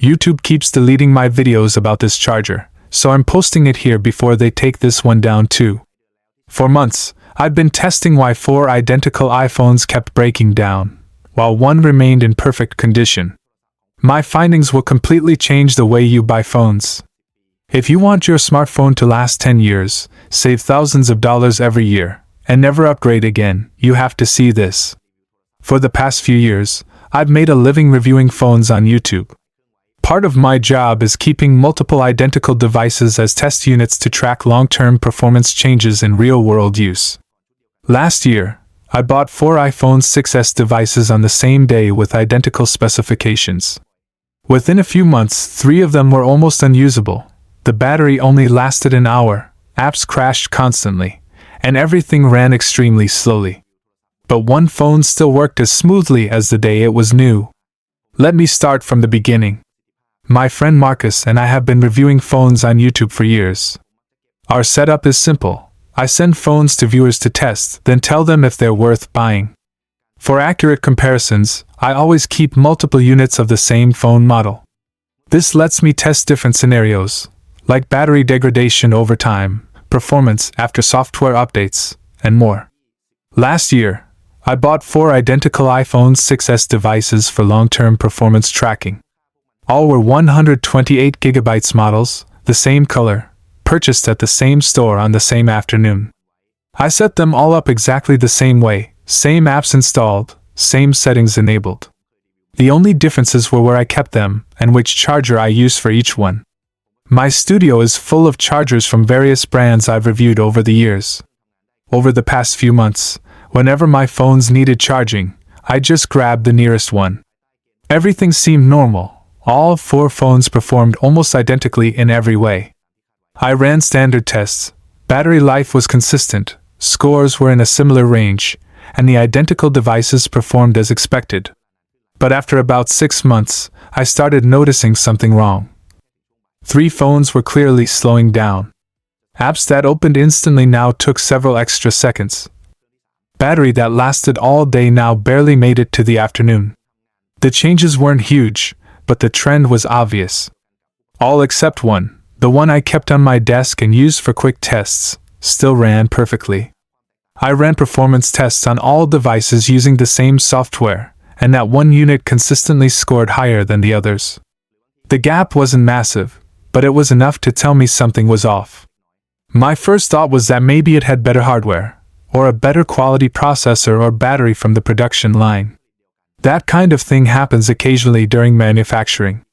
YouTube keeps deleting my videos about this charger, so I'm posting it here before they take this one down too. For months, I'd been testing why 4 identical iPhones kept breaking down, while one remained in perfect condition. My findings will completely change the way you buy phones. If you want your smartphone to last 10 years, save thousands of dollars every year, and never upgrade again, you have to see this. For the past few years, I've made a living reviewing phones on YouTube. Part of my job is keeping multiple identical devices as test units to track long-term performance changes in real-world use. Last year, I bought 4 iPhone 6s devices on the same day with identical specifications. Within a few months, 3 of them were almost unusable. The battery only lasted an hour, apps crashed constantly, and everything ran extremely slowly. But one phone still worked as smoothly as the day it was new. Let me start from the beginning. My friend Marcus and I have been reviewing phones on YouTube for years. Our setup is simple. I send phones to viewers to test, then tell them if they're worth buying. For accurate comparisons, I always keep multiple units of the same phone model. This lets me test different scenarios, like battery degradation over time, performance after software updates, and more. Last year, I bought 4 identical iPhone 6s devices for long-term performance tracking. All were 128GB models, the same color, purchased at the same store on the same afternoon. I set them all up exactly the same way, same apps installed, same settings enabled. The only differences were where I kept them and which charger I used for each one. My studio is full of chargers from various brands I've reviewed over the years. Over the past few months, whenever my phones needed charging, I just grabbed the nearest one. Everything seemed normal. All 4 phones performed almost identically in every way. I ran standard tests, battery life was consistent, scores were in a similar range, and the identical devices performed as expected. But after about 6 months, I started noticing something wrong. 3 phones were clearly slowing down. Apps that opened instantly now took several extra seconds. Battery that lasted all day now barely made it to the afternoon. The changes weren't huge, but the trend was obvious. All except one, the one I kept on my desk and used for quick tests, still ran perfectly. I ran performance tests on all devices using the same software, and that one unit consistently scored higher than the others. The gap wasn't massive, but it was enough to tell me something was off. My first thought was that maybe it had better hardware, or a better quality processor or battery from the production line. That kind of thing happens occasionally during manufacturing.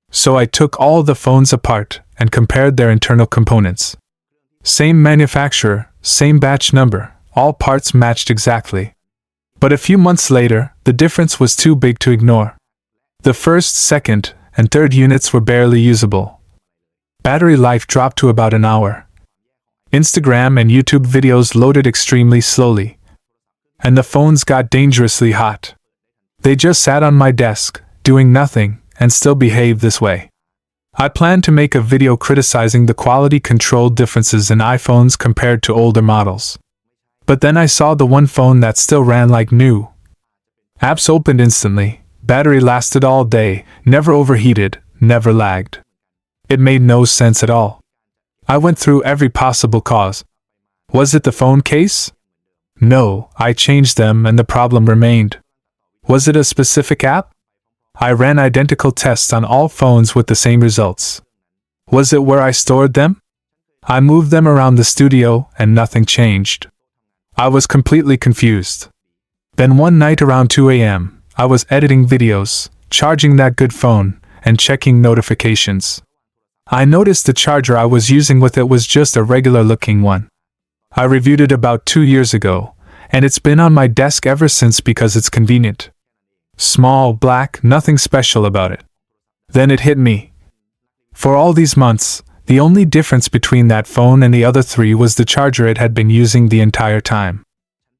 So I took all the phones apart and compared their internal components. Same manufacturer, same batch number, all parts matched exactly. But a few months later, the difference was too big to ignore. The first, second, and third units were barely usable. Battery life dropped to about an hour. Instagram and YouTube videos loaded extremely slowly. And the phones got dangerously hot. They just sat on my desk, doing nothing, and still behaved this way. I planned to make a video criticizing the quality control differences in iPhones compared to older models. But then I saw the one phone that still ran like new. Apps opened instantly, battery lasted all day, never overheated, never lagged. It made no sense at all. I went through every possible cause. Was it the phone case? No, I changed them and the problem remained. Was it a specific app? I ran identical tests on all phones with the same results. Was it where I stored them? I moved them around the studio and nothing changed. I was completely confused. Then one night around 2 a.m., I was editing videos, charging that good phone, and checking notifications. I noticed the charger I was using with it was just a regular-looking one. I reviewed it about 2 years ago, and it's been on my desk ever since because it's convenient. Small, black, nothing special about it. Then it hit me. For all these months, the only difference between that phone and the other 3 was the charger it had been using the entire time.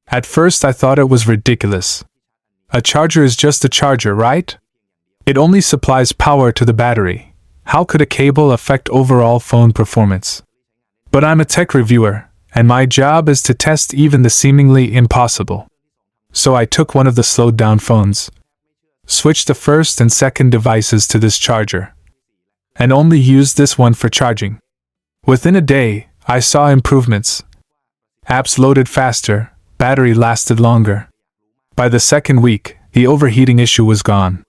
At first I thought it was ridiculous. A charger is just a charger, right? It only supplies power to the battery. How could a cable affect overall phone performance? But I'm a tech reviewer, and my job is to test even the seemingly impossible. So I took one of the slowed down phones, switched the first and second devices to this charger, and only used this one for charging. Within a day, I saw improvements. Apps loaded faster, battery lasted longer. By the second week, the overheating issue was gone.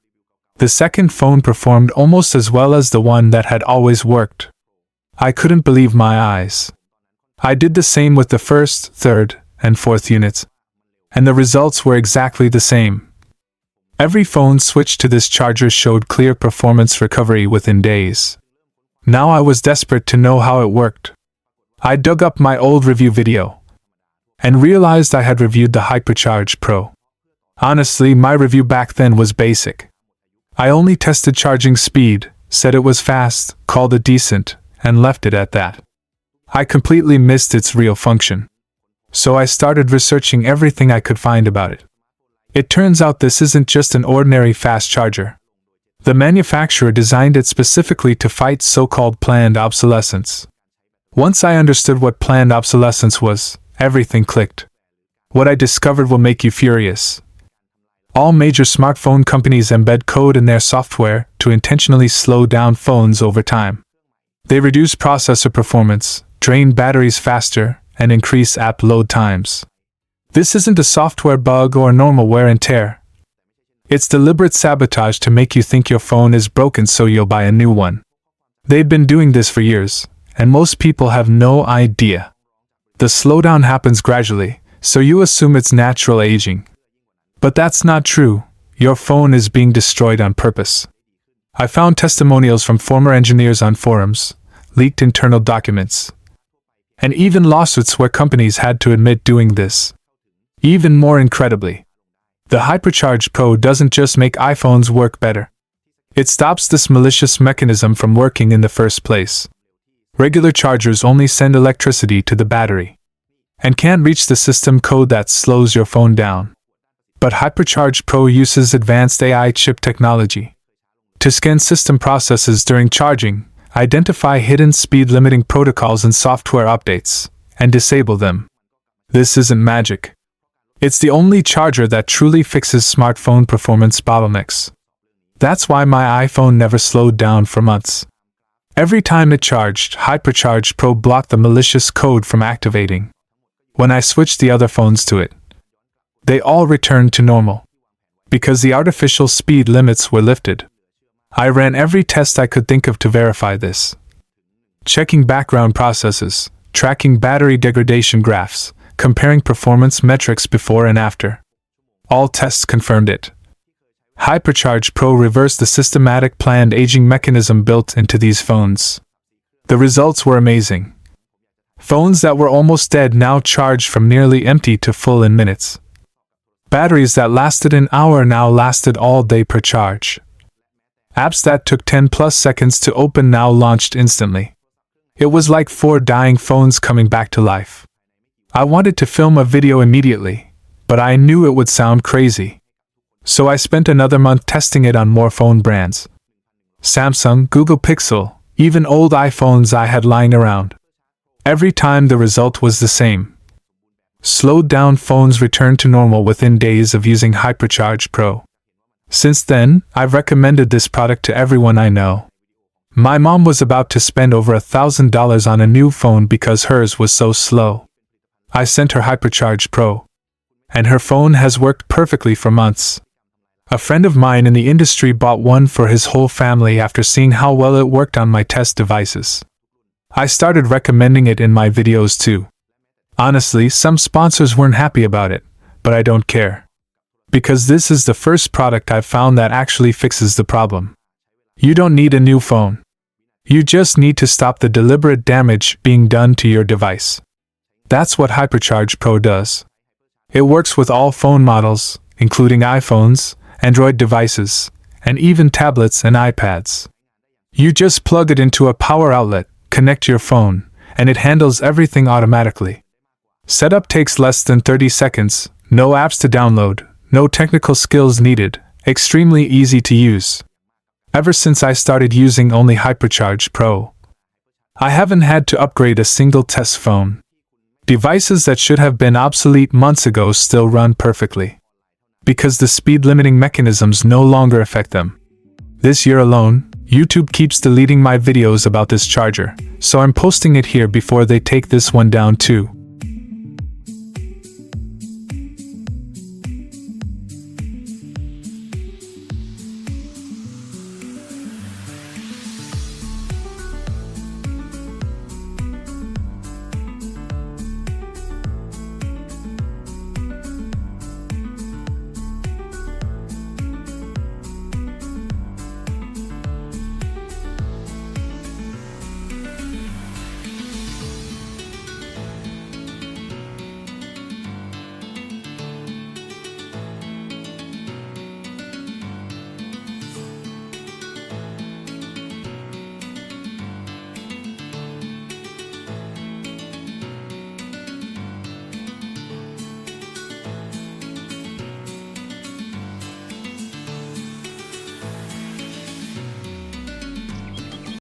The second phone performed almost as well as the one that had always worked. I couldn't believe my eyes. I did the same with the first, third, and fourth units, and the results were exactly the same. Every phone switched to this charger showed clear performance recovery within days. Now I was desperate to know how it worked. I dug up my old review video and realized I had reviewed the Hypercharge Pro. Honestly, my review back then was basic. I only tested charging speed, said it was fast, called it decent, and left it at that. I completely missed its real function. So I started researching everything I could find about it. It turns out this isn't just an ordinary fast charger. The manufacturer designed it specifically to fight so-called planned obsolescence. Once I understood what planned obsolescence was, everything clicked. What I discovered will make you furious. All major smartphone companies embed code in their software to intentionally slow down phones over time. They reduce processor performance, drain batteries faster, and increase app load times. This isn't a software bug or normal wear and tear. It's deliberate sabotage to make you think your phone is broken so you'll buy a new one. They've been doing this for years, and most people have no idea. The slowdown happens gradually, so you assume it's natural aging. But that's not true. Your phone is being destroyed on purpose. I found testimonials from former engineers on forums, leaked internal documents, and even lawsuits where companies had to admit doing this. Even more incredibly, the Hypercharge Pro doesn't just make iPhones work better. It stops this malicious mechanism from working in the first place. Regular chargers only send electricity to the battery and can't reach the system code that slows your phone down. But Hypercharge Pro uses advanced AI chip technology to scan system processes during charging, identify hidden speed-limiting protocols and software updates, and disable them. This isn't magic. It's the only charger that truly fixes smartphone performance bottlenecks. That's why my iPhone never slowed down for months. Every time it charged, Hypercharge Pro blocked the malicious code from activating. When I switched the other phones to it, they all returned to normal, because the artificial speed limits were lifted. I ran every test I could think of to verify this. Checking background processes, tracking battery degradation graphs, comparing performance metrics before and after. All tests confirmed it. Hypercharge Pro reversed the systematic planned aging mechanism built into these phones. The results were amazing. Phones that were almost dead now charged from nearly empty to full in minutes. Batteries that lasted an hour now lasted all day per charge. Apps that took 10+ seconds to open now launched instantly. It was like 4 dying phones coming back to life. I wanted to film a video immediately, but I knew it would sound crazy. So I spent another month testing it on more phone brands. Samsung, Google Pixel, even old iPhones I had lying around. Every time the result was the same. Slowed down phones returned to normal within days of using Hypercharge Pro. Since then, I've recommended this product to everyone I know. My mom was about to spend over $1,000 on a new phone because hers was so slow. I sent her Hypercharge Pro, and her phone has worked perfectly for months. A friend of mine in the industry bought one for his whole family after seeing how well it worked on my test devices. I started recommending it in my videos too. Honestly, some sponsors weren't happy about it, but I don't care. Because this is the first product I've found that actually fixes the problem. You don't need a new phone. You just need to stop the deliberate damage being done to your device. That's what Hypercharge Pro does. It works with all phone models, including iPhones, Android devices, and even tablets and iPads. You just plug it into a power outlet, connect your phone, and it handles everything automatically. Setup takes less than 30 seconds, no apps to download, no technical skills needed, extremely easy to use. Ever since I started using only Hypercharge Pro, I haven't had to upgrade a single test phone. Devices that should have been obsolete months ago still run perfectly, because the speed limiting mechanisms no longer affect them. This year alone, YouTube keeps deleting my videos about this charger, so I'm posting it here before they take this one down too.